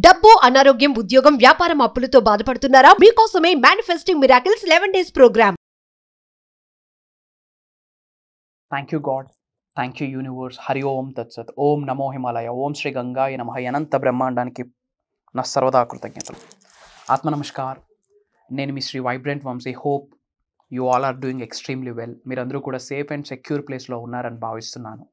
డబ్బు, అనారోగ్యం, ఉద్యోగం, వ్యాపారం, అప్పులతో బాధపడుతున్నారా? మీకోసమే manifesting miracles 11 days programme. Thank you God, thank you universe. Hari Om తత్సత్. ఓం నమో హిమాలయ. ఓం శ్రీ గంగాయ నమః. అనంత బ్రహ్మాండానికి నా సర్వదా కృతజ్ఞతలు. ఆత్మ నమస్కార్. నేను మీ Shri vibrant Vamshi. Hope you all are doing extremely well. మీరందరూ కూడా సేఫ్ అండ్ సెక్యూర్ ప్లేస్లో ఉన్నారని భావిస్తున్నాను.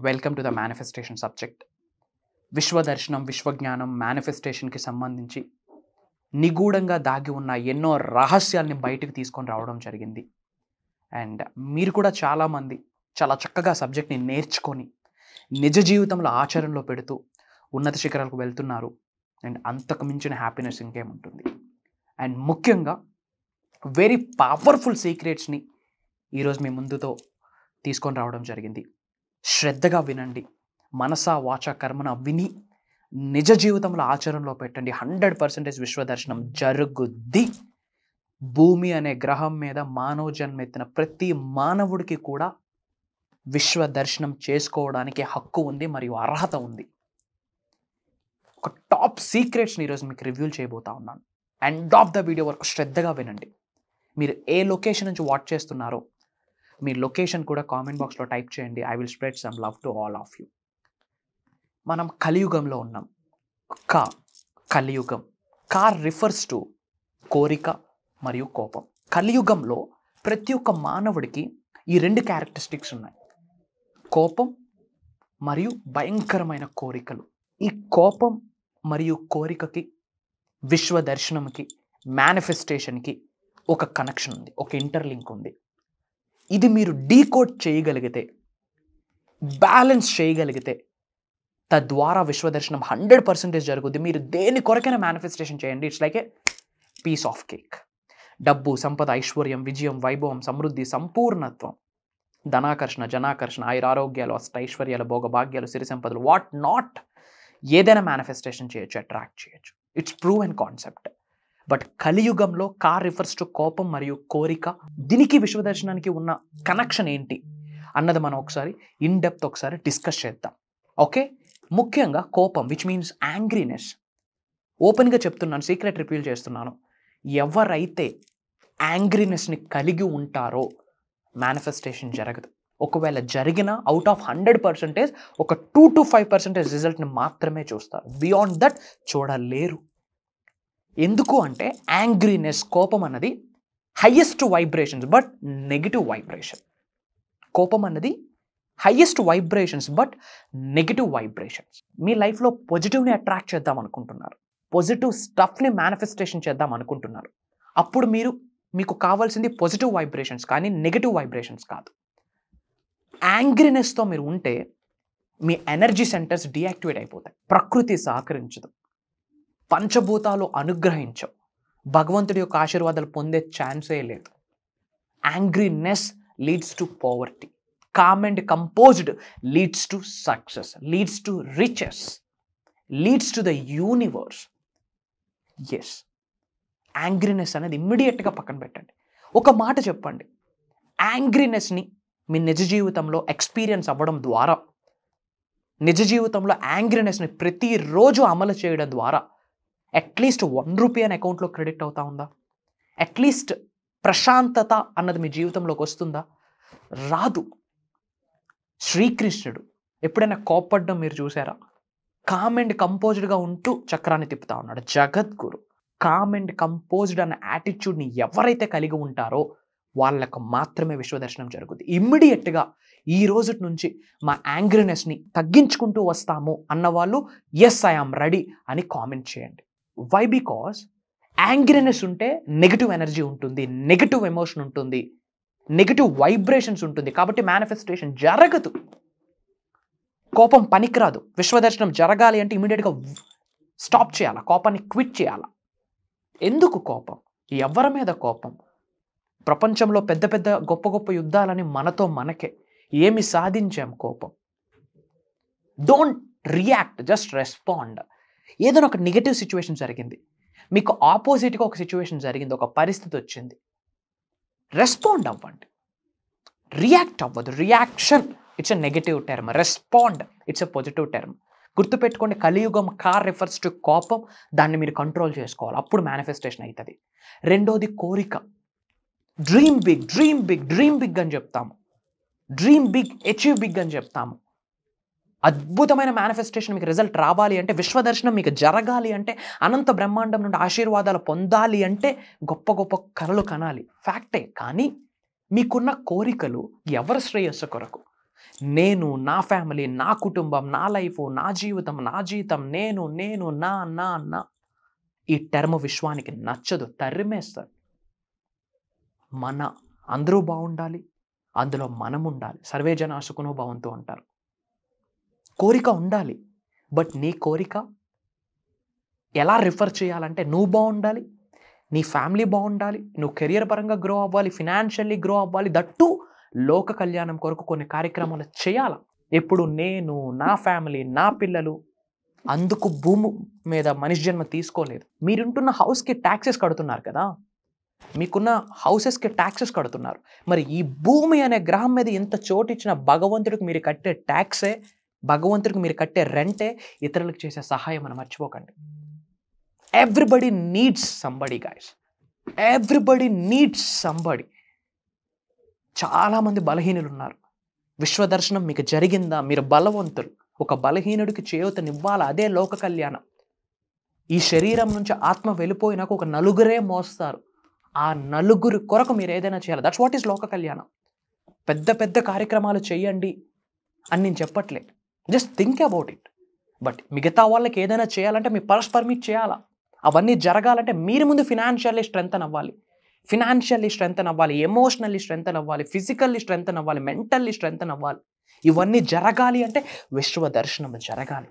Welcome to the manifestation subject. విశ్వదర్శనం, విశ్వజ్ఞానం, మేనిఫెస్టేషన్కి సంబంధించి నిగూఢంగా దాగి ఉన్న ఎన్నో రహస్యాల్ని బయటకు తీసుకొని రావడం జరిగింది. అండ్ మీరు కూడా చాలామంది చాలా చక్కగా సబ్జెక్ట్ని నేర్చుకొని నిజ జీవితంలో ఆచరణలో పెడుతూ ఉన్నత శిఖరాలకు వెళ్తున్నారు. అండ్ అంతకు మించిన హ్యాపీనెస్ ఇంకేముంటుంది. అండ్ ముఖ్యంగా వెరీ పవర్ఫుల్ సీక్రెట్స్ని ఈరోజు మీ ముందుతో తీసుకొని రావడం జరిగింది. శ్రద్ధగా వినండి. మనసా వాచ కర్మన విని నిజ జీవితంలో ఆచరణలో పెట్టండి. 100% విశ్వదర్శనం జరుగుద్ది. భూమి అనే గ్రహం మీద మానవ జన్మెత్తిన ప్రతి మానవుడికి కూడా విశ్వదర్శనం చేసుకోవడానికి హక్కు ఉంది మరియు అర్హత ఉంది. ఒక టాప్ సీక్రెట్స్ని ఈరోజు మీకు రివ్యూల్ చేయబోతా ఉన్నాను. ఎండ్ ఆఫ్ ద వీడియో వరకు శ్రద్ధగా వినండి. మీరు ఏ లొకేషన్ నుంచి వాచ్ చేస్తున్నారో మీ లొకేషన్ కూడా కామెంట్ బాక్స్లో టైప్ చేయండి. I will spread some love to all of you. మనం కలియుగంలో ఉన్నాం. కలియుగం. రిఫర్స్ టు కోరిక మరియు కోపం. కలియుగంలో ప్రతి ఒక్క మానవుడికి ఈ రెండు క్యారెక్టరిస్టిక్స్ ఉన్నాయి. కోపం మరియు భయంకరమైన కోరికలు. ఈ కోపం మరియు కోరికకి, విశ్వదర్శనంకి, మేనిఫెస్టేషన్కి ఒక కనెక్షన్ ఉంది, ఒక ఇంటర్లింక్ ఉంది. ఇది మీరు డీకోడ్ చేయగలిగితే, బ్యాలెన్స్ చేయగలిగితే తద్వారా విశ్వదర్శనం 100% జరుగుద్ది. మీరు దేని కొరకైనా మేనిఫెస్టేషన్ చేయండి. It's like a piece of cake. డబ్బు, సంపద, ఐశ్వర్యం, విజయం, వైభవం, సమృద్ధి, సంపూర్ణత్వం, ధనాకర్షణ, జనాకర్షణ, ఆయురారోగ్యాలు, అష్టైశ్వర్యాలు, భోగభాగ్యాలు, సిరి సంపదలు, వాట్ నాట్, ఏదైనా మేనిఫెస్టేషన్ చేయొచ్చు, అట్రాక్ట్ చేయొచ్చు. It's prove and concept. But కలియుగంలో రిఫర్స్ టు కోపం మరియు కోరిక. దీనికి విశ్వదర్శనానికి ఉన్న కనెక్షన్ ఏంటి అన్నది మనం ఒకసారి ఇన్ డెప్త్ ఒకసారి డిస్కస్ చేద్దాం. ఓకే. ముఖ్యంగా కోపం, విచ్ మీన్స్ యాంగ్రీనెస్. ఓపెన్గా చెప్తున్నాను, సీక్రెట్ రివీల్ చేస్తున్నాను. ఎవరైతే యాంగ్రీనెస్ని కలిగి ఉంటారో మేనిఫెస్టేషన్ జరగదు. ఒకవేళ జరిగినా అవుట్ ఆఫ్ 100% ఒక 2 to 5% రిజల్ట్ని మాత్రమే చూస్తారు. బియాండ్ దట్ చూడలేరు. ఎందుకు అంటే యాంగ్రీనెస్, కోపం అన్నది highest vibrations but negative vibration. కోపం అన్నది highest vibrations but negative vibrations. మీ లైఫ్లో పాజిటివ్ని అట్రాక్ట్ చేద్దాం అనుకుంటున్నారు, పాజిటివ్ స్టఫ్ని మేనిఫెస్టేషన్ చేద్దాం అనుకుంటున్నారు. అప్పుడు మీకు కావాల్సింది పాజిటివ్ వైబ్రేషన్స్ కానీ నెగిటివ్ వైబ్రేషన్స్ కాదు. యాంగ్రీనెస్తో మీరు ఉంటే మీ ఎనర్జీ సెంటర్స్ డీయాక్టివేట్ అయిపోతాయి. ప్రకృతి సహకరించదు, పంచభూతాలు అనుగ్రహించవు, భగవంతుడి యొక్క ఆశీర్వాదాలు పొందే ఛాన్సే లేదు. Angriness leads to poverty. Calm and composed leads to success, leads to riches, leads to the universe. Yes, angriness అనేది ఇమ్మీడియట్గా పక్కన పెట్టండి. ఒక మాట చెప్పండి, యాంగ్రీనెస్ని మీ నిజ జీవితంలో ఎక్స్పీరియన్స్ అవ్వడం ద్వారా, నిజ జీవితంలో యాంగ్రీనెస్ని ప్రతిరోజు అమలు చేయడం ద్వారా అట్లీస్ట్ 1 రూపీ అని అకౌంట్లో క్రెడిట్ అవుతా ఉందా? అట్లీస్ట్ ప్రశాంతత అన్నది మీ జీవితంలోకి వస్తుందా? రాదు. శ్రీకృష్ణుడు ఎప్పుడైనా కోప్పడ్డం మీరు చూసారా? కామ్ అండ్ కంపోజ్డ్గా ఉంటూ చక్రాన్ని తిప్పుతా ఉన్నాడు. జగద్గురు. కామ్ అండ్ కంపోజ్డ్ అన్న యాటిట్యూడ్ని ఎవరైతే కలిగి ఉంటారో వాళ్ళకు మాత్రమే విశ్వదర్శనం జరుగుతుంది. ఇమ్మీడియట్గా ఈ రోజు నుంచి మా యాంగ్రీనెస్ని తగ్గించుకుంటూ వస్తాము అన్నవాళ్ళు ఎస్ ఐ ఆమ్ రెడీ అని కామెంట్ చేయండి. వై? బికాస్ యాంగ్రీనెస్ ఉంటే నెగిటివ్ ఎనర్జీ ఉంటుంది, నెగిటివ్ ఎమోషన్ ఉంటుంది, నెగిటివ్ వైబ్రేషన్స్ ఉంటుంది. కాబట్టి మేనిఫెస్టేషన్ జరగదు. కోపం పనికిరాదు. విశ్వదర్శనం జరగాలి అంటే ఇమీడియట్గా స్టాప్ చేయాలా, కోపాన్ని క్విట్ చేయాలా. ఎందుకు కోపం? ఎవరి మీద కోపం? ప్రపంచంలో పెద్ద పెద్ద గొప్ప గొప్ప యుద్ధాలని మనతో మనకే. ఏమి సాధించాం? కోపం. Don't react, just respond. ఏదైనా ఒక నెగిటివ్ సిచ్యువేషన్ జరిగింది, మీకు ఆపోజిట్గా ఒక సిచ్యువేషన్ జరిగింది, ఒక పరిస్థితి వచ్చింది, రెస్పాండ్ అవ్వండి. రియాక్ట్ అవ్వదు. Reaction it's a negative term, respond it's a positive term. గుర్తుపెట్టుకోండి, కలియుగం కార్ రిఫర్స్ టు కోపం. దాన్ని మీరు కంట్రోల్ చేసుకోవాలి, అప్పుడు మేనిఫెస్టేషన్ అవుతుంది. రెండోది కోరిక. Dream big, dream big, dream big అని చెప్తాము. డ్రీమ్ బిగ్, అచీవ్ బిగ్ అని చెప్తాము. అద్భుతమైన మేనిఫెస్టేషన్ మీకు రిజల్ట్ రావాలి అంటే, విశ్వదర్శనం మీకు జరగాలి అంటే, అనంత బ్రహ్మాండం నుండి ఆశీర్వాదాలు పొందాలి అంటే గొప్ప గొప్ప కలలు కనాలి, ఫ్యాక్టే. కానీ మీకున్న కోరికలు ఎవరి శ్రేయస్సు కొరకు? నేను, నా ఫ్యామిలీ, నా కుటుంబం, నా లైఫ్, నా జీవితం, నా జీతం, నేను నేను నా నా నా ఈ టర్మ్ విశ్వానికి నచ్చదు, తరిమేస్తారు. అందరూ బాగుండాలి, అందులో మనం ఉండాలి. సర్వే జనా సుఖినో భవంతు అంటారు. కోరిక ఉండాలి, బట్ నీ కోరిక ఎలా రిఫర్ చేయాలంటే, నువ్వు బాగుండాలి, నీ ఫ్యామిలీ బాగుండాలి, నువ్వు కెరియర్ పరంగా గ్రో అవ్వాలి, ఫినాన్షియల్లీ గ్రో అవ్వాలి, దట్టు లోక కళ్యాణం కొరకు కొన్ని కార్యక్రమాలు చేయాలి. ఎప్పుడు నేను, నా ఫ్యామిలీ, నా పిల్లలు, అందుకు భూమి మీద మనిషి జన్మ తీసుకోలేదు. మీరుంటున్న హౌస్కి ట్యాక్సెస్ కడుతున్నారు కదా, మీకున్న హౌసెస్కి ట్యాక్సెస్ కడుతున్నారు. మరి ఈ భూమి అనే గ్రహం మీద ఎంత చోటు ఇచ్చిన భగవంతుడికి మీరు కట్టే ట్యాక్సే, భగవంతుడికి మీరు కట్టే రెంటే ఇతరులకు చేసే సహాయం అని మర్చిపోకండి. Everybody needs somebody guys, everybody needs somebody. చాలామంది బలహీనులు ఉన్నారు. విశ్వదర్శనం మీకు జరిగిందా? మీరు బలవంతులు. ఒక బలహీనుడికి చేయూతనివ్వాలి, అదే లోక కళ్యాణం. ఈ శరీరం నుంచి ఆత్మ వెళ్ళిపోయినాక ఒక నలుగురే మోస్తారు. ఆ నలుగురు కొరకు మీరు ఏదైనా చేయాలి. దట్స్ వాట్ ఈస్ లోక కళ్యాణం. పెద్ద పెద్ద కార్యక్రమాలు చేయండి అని నేను చెప్పట్లే, just think about it. But మిగతా వాళ్ళకి ఏదైనా చేయాలంటే మీ పరస్పరం చేయాలా. అవన్నీ జరగాలంటే మీరు ముందు ఫినాన్షియల్లీ స్ట్రెంగ్తన్ అవ్వాలి, ఫినాన్షియల్లీ స్ట్రెంగ్తన్ అవ్వాలి, ఎమోషనల్లీ స్ట్రెంగ్తన్ అవ్వాలి, ఫిజికల్లీ స్ట్రెంగ్తన్ అవ్వాలి, మెంటల్లీ స్ట్రెంగ్తన్ అవ్వాలి. ఇవన్నీ జరగాలి అంటే విశ్వ దర్శనం జరగాలి.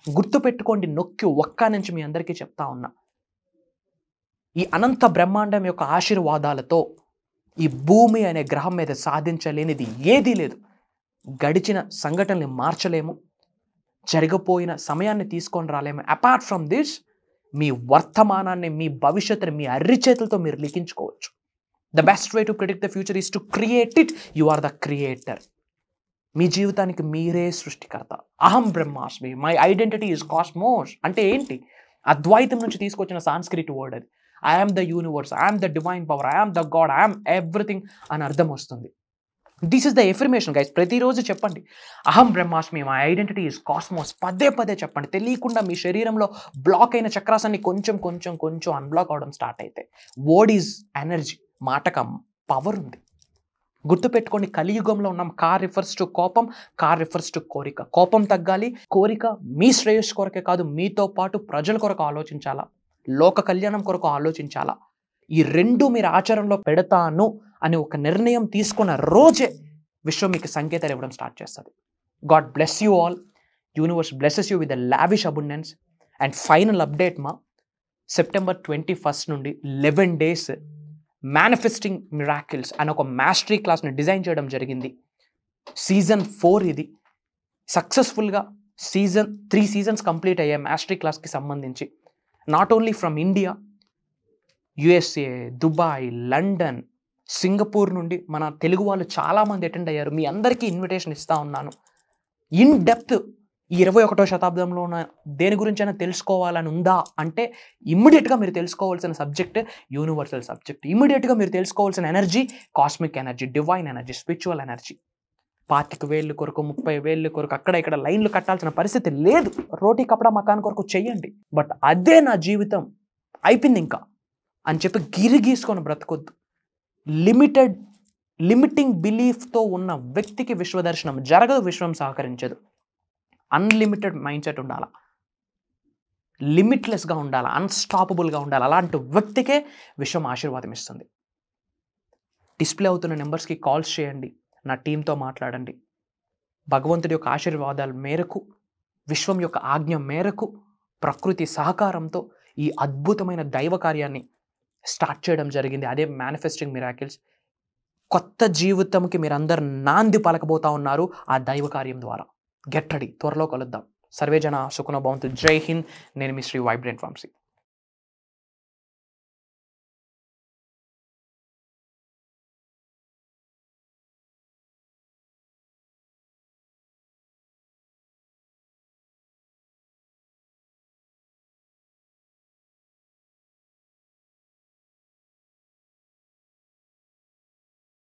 గుర్తుపెట్టుకోండి, నొక్కి ఒక్క నుంచి మీ అందరికీ చెప్తా ఉన్నా, ఈ అనంత బ్రహ్మాండం యొక్క ఆశీర్వాదాలతో ఈ భూమి అనే గ్రహం మీద సాధించలేనిది ఏదీ లేదు. గడిచిన సంఘటనల్ని మార్చలేము, జరిగిపోయిన సమయాన్ని తీసుకొని రాలేము. అపార్ట్ ఫ్రమ్ దిస్, మీ వర్తమానాన్ని, మీ భవిష్యత్తుని మీ అరిచేతులతో మీరు లిఖించుకోవచ్చు. The best way to predict the future is to create it. You are the creator. మీ జీవితానికి మీరే సృష్టికర్త. అహం బ్రహ్మాస్మి, మై ఐడెంటిటీ ఈజ్ కాస్మోస్ అంటే ఏంటి? అద్వైతం నుంచి తీసుకొచ్చిన సాంస్క్రిట్ వర్డ్ అది. I am the universe, I am the divine power, I am the God, I am everything అని అర్థం వస్తుంది. This is the affirmation guys. ప్రతిరోజు చెప్పండి, అహం బ్రహ్మాస్మి, మై ఐడెంటిటీ ఈజ్ కాస్మోస్. పదే పదే చెప్పండి. తెలియకుండా మీ శరీరంలో బ్లాక్ అయిన చక్రాసాన్ని కొంచెం కొంచెం కొంచెం అన్బ్లాక్ అవడం స్టార్ట్ అయితే. వర్డ్ ఈజ్ ఎనర్జీ, మాటకం పవర్ ఉంది. గుర్తుపెట్టుకోండి, కలియుగంలో ఉన్నాం. కార్ రిఫర్స్ టు కోపం, కార్ రిఫర్స్ టు కోరిక. కోపం తగ్గాలి, కోరిక మీ శ్రేయస్సు కొరకే కాదు, మీతో పాటు ప్రజల కొరకు ఆలోచించాలా, లోక కళ్యాణం కొరకు ఆలోచించాలా. ఈ రెండు మీరు ఆచరణలో పెడతాను అని ఒక నిర్ణయం తీసుకున్న రోజే విశ్వం మీకు సంకేతాలు ఇవ్వడం స్టార్ట్ చేస్తుంది. God bless you all. Universe blesses you with the lavish abundance. And final update September 21 నుండి 11 days మేనిఫెస్టింగ్ మిరాకిల్స్ అని ఒక మాస్టరీ క్లాస్ని డిజైన్ చేయడం జరిగింది. సీజన్ 4 ఇది. సక్సెస్ఫుల్గా 3 seasons కంప్లీట్ అయ్యాయి మాస్టరీ క్లాస్కి సంబంధించి. Not only from India, USA, Dubai, London, Singapore నుండి మన తెలుగు వాళ్ళు చాలామంది అటెండ్ అయ్యారు. మీ అందరికీ ఇన్విటేషన్ ఇస్తూ ఉన్నాను. ఇన్ డెప్త్ ఈ 21వ శతాబ్దంలో ఉన్న దేని గురించైనా తెలుసుకోవాలని ఉందా అంటే, ఇమ్మీడియట్గా మీరు తెలుసుకోవాల్సిన సబ్జెక్ట్ యూనివర్సల్ సబ్జెక్ట్. ఇమ్మీడియట్గా మీరు తెలుసుకోవాల్సిన energy cosmic energy, divine energy, spiritual energy. 25,000 కొరకు, 30,000 కొరకు అక్కడ ఇక్కడ లైన్లు కట్టాల్సిన పరిస్థితి లేదు. రోటీ కపడా మకాన్ కొరకు చెయ్యండి. బట్ అదే నా జీవితం అయిపోయింది ఇంకా అని చెప్పి గిరిగీసుకొని బ్రతకొద్దు. లిమిటింగ్ బిలీఫ్తో ఉన్న వ్యక్తికి విశ్వదర్శనం జరగదు, విశ్వం సహకరించదు. అన్లిమిటెడ్ మైండ్ సెట్ ఉండాలా, లిమిట్లెస్గా ఉండాలా, అన్స్టాపబుల్గా ఉండాలి. అలాంటి వ్యక్తికే విశ్వం ఆశీర్వాదం ఇస్తుంది. డిస్ప్లే అవుతున్న నెంబర్స్కి కాల్స్ చేయండి, నా టీంతో మాట్లాడండి. భగవంతుడి యొక్క ఆశీర్వాదాల మేరకు, విశ్వం యొక్క ఆజ్ఞ మేరకు, ప్రకృతి సహకారంతో ఈ అద్భుతమైన దైవ కార్యాన్ని స్టార్ట్ చేయడం జరిగింది. అదే మేనిఫెస్టింగ్ మిరాకిల్స్. కొత్త జీవితంకి మీరందరూ నాంది పలకబోతా ఉన్నారు ఆ దైవ కార్యం ద్వారా. గెట్ రెడీ, త్వరలో కలుద్దాం. సర్వే జన సుఖనో భవంతు. జై హింద్. నేను మీ శ్రీ వైబ్రెంట్ వంశీ.